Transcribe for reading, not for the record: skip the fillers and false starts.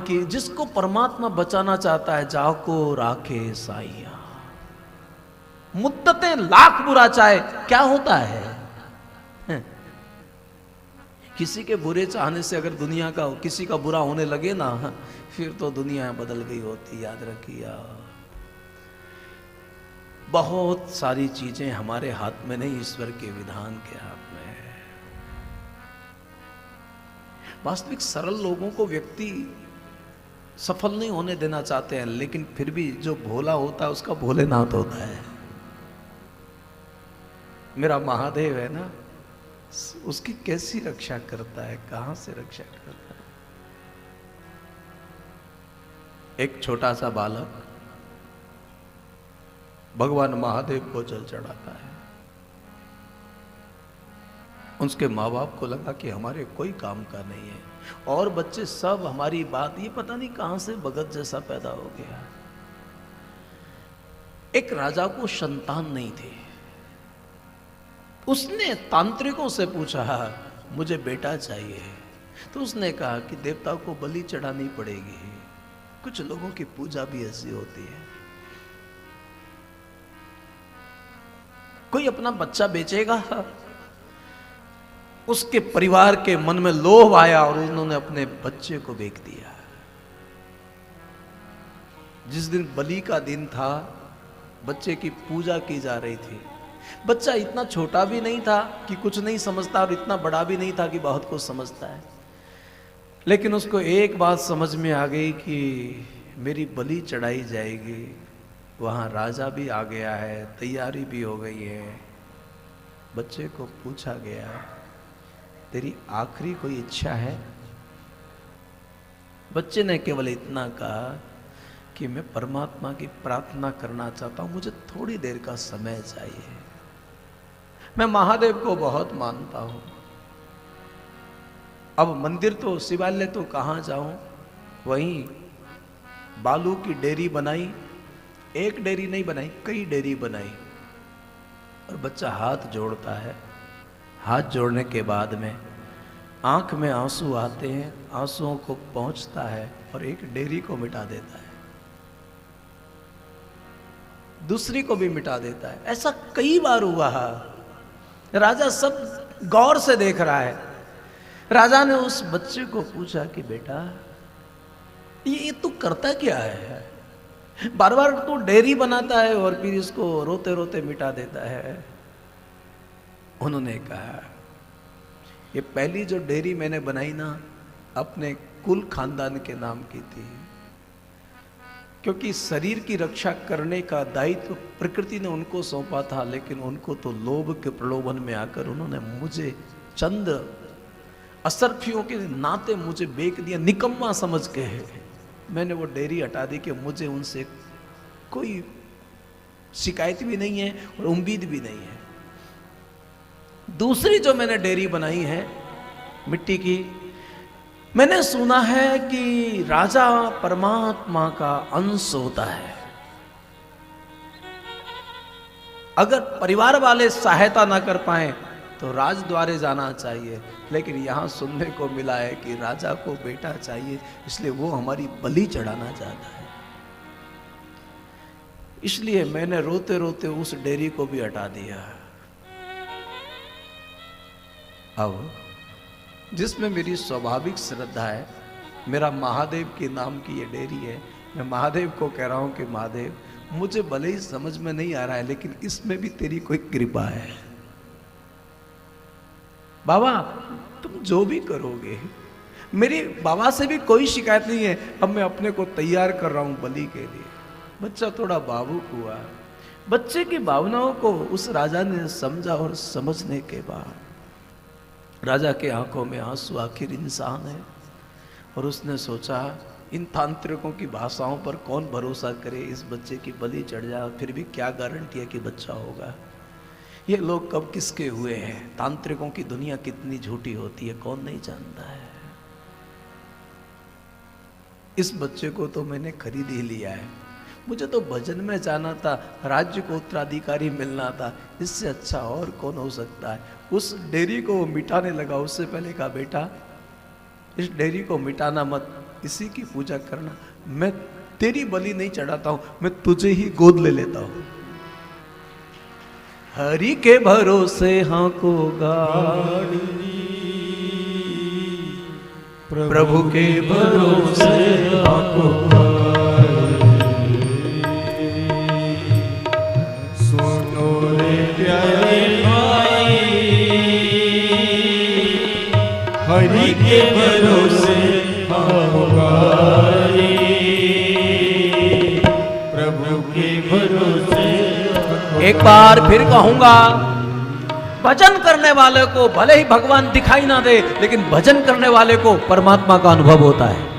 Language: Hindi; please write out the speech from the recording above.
कि जिसको परमात्मा बचाना चाहता है जाको राखे साइया। मुद्दतें लाख बुरा चाहे क्या होता है? किसी के बुरे चाहने से अगर दुनिया का किसी का बुरा होने लगे ना, फिर तो दुनिया बदल गई होती। याद रखिए, बहुत सारी चीजें हमारे हाथ में नहीं, ईश्वर के विधान के हाथ में है। वास्तविक सरल लोगों को व्यक्ति सफल नहीं होने देना चाहते हैं, लेकिन फिर भी जो भोला होता है उसका भोलेनाथ होता है। मेरा महादेव है ना, उसकी कैसी रक्षा करता है, कहां से रक्षा करता है। एक छोटा सा बालक भगवान महादेव को जल चढ़ाता है। उसके माँ बाप को लगा कि हमारे कोई काम का नहीं है, और बच्चे सब हमारी बात, ये पता नहीं कहां से भगत जैसा पैदा हो गया। एक राजा को संतान नहीं थे, उसने तांत्रिकों से पूछा मुझे बेटा चाहिए। तो उसने कहा कि देवता को बलि चढ़ानी पड़ेगी, कुछ लोगों की पूजा भी ऐसी होती है। कोई अपना बच्चा बेचेगा? उसके परिवार के मन में लोभ आया और उन्होंने अपने बच्चे को बेच दिया। जिस दिन बलि का दिन था, बच्चे की पूजा की जा रही थी। बच्चा इतना छोटा भी नहीं था कि कुछ नहीं समझता, और इतना बड़ा भी नहीं था कि बहुत कुछ समझता है। लेकिन उसको एक बात समझ में आ गई कि मेरी बलि चढ़ाई जाएगी। वहां राजा भी आ गया है, तैयारी भी हो गई है। बच्चे को पूछा गया, तेरी आखिरी कोई इच्छा है? बच्चे ने केवल इतना कहा कि मैं परमात्मा की प्रार्थना करना चाहता हूं, मुझे थोड़ी देर का समय चाहिए। मैं महादेव को बहुत मानता हूं। अब मंदिर तो, शिवालय तो कहां जाऊं? वहीं बालू की डेयरी बनाई। एक डेयरी नहीं बनाई, कई डेयरी बनाई। और बच्चा हाथ जोड़ता है। हाथ जोड़ने के बाद में आंख में आंसू आते हैं, आंसुओं को पहुंचता है और एक डेयरी को मिटा देता है, दूसरी को भी मिटा देता है। ऐसा कई बार हुआ है। राजा सब गौर से देख रहा है। राजा ने उस बच्चे को पूछा कि बेटा ये तू करता क्या है? बार बार तू डेयरी बनाता है और फिर इसको रोते रोते मिटा देता है। उन्होंने कहा, ये पहली जो डेयरी मैंने बनाई ना, अपने कुल खानदान के नाम की थी, क्योंकि शरीर की रक्षा करने का दायित्व प्रकृति ने उनको सौंपा था। लेकिन उनको तो लोभ के प्रलोभन में आकर उन्होंने मुझे चंद असरफियों के नाते मुझे बेच दिया, निकम्मा समझ के। मैंने वो डेयरी हटा दी कि मुझे उनसे कोई शिकायत भी नहीं है और उम्मीद भी नहीं है। दूसरी जो मैंने डेयरी बनाई है मिट्टी की, मैंने सुना है कि राजा परमात्मा का अंश होता है। अगर परिवार वाले सहायता ना कर पाए तो राजद्वारे जाना चाहिए। लेकिन यहां सुनने को मिला है कि राजा को बेटा चाहिए, इसलिए वो हमारी बलि चढ़ाना चाहता है। इसलिए मैंने रोते रोते उस डेयरी को भी हटा दिया। अब जिसमें मेरी स्वाभाविक श्रद्धा है, मेरा महादेव के नाम की ये डेयरी है, मैं महादेव को कह रहा हूं कि महादेव, मुझे भले ही समझ में नहीं आ रहा है, लेकिन इसमें भी तेरी कोई कृपा है। बाबा तुम जो भी करोगे, मेरी बाबा से भी कोई शिकायत नहीं है। अब मैं अपने को तैयार कर रहा हूं बलि के लिए। बच्चा थोड़ा भावुक हुआ। बच्चे की भावनाओं को उस राजा ने समझा, और समझने के बाद राजा के आंखों में आंसू, आखिर इंसान है। और उसने सोचा, इन तांत्रिकों की भाषाओं पर कौन भरोसा करे, इस बच्चे की बलि चढ़ जाए, फिर भी क्या गारंटी है कि बच्चा होगा। ये लोग कब किसके हुए हैं, तांत्रिकों की दुनिया कितनी झूठी होती है, कौन नहीं जानता है। इस बच्चे को तो मैंने खरीद ही लिया है। मुझे तो भजन में जाना था, राज्य को उत्तराधिकारी मिलना था, इससे अच्छा और कौन हो सकता है। उस डेयरी को वो मिटाने लगा। उससे पहले कहा, बेटा इस डेयरी को मिटाना मत, इसी की पूजा करना। मैं तेरी बलि नहीं चढ़ाता हूं, मैं तुझे ही गोद ले लेता हूं। हरि के भरोसे हाँ को गाड़ी, प्रभु के भरोसे हाँ को गाड़ी। सुनो रे प्यारे भाई, हरि के भरोसे हाँ को गाड़ी, प्रभु के भरोसे। एक बार फिर कहूंगा, भजन करने वाले को भले ही भगवान दिखाई ना दे, लेकिन भजन करने वाले को परमात्मा का अनुभव होता है।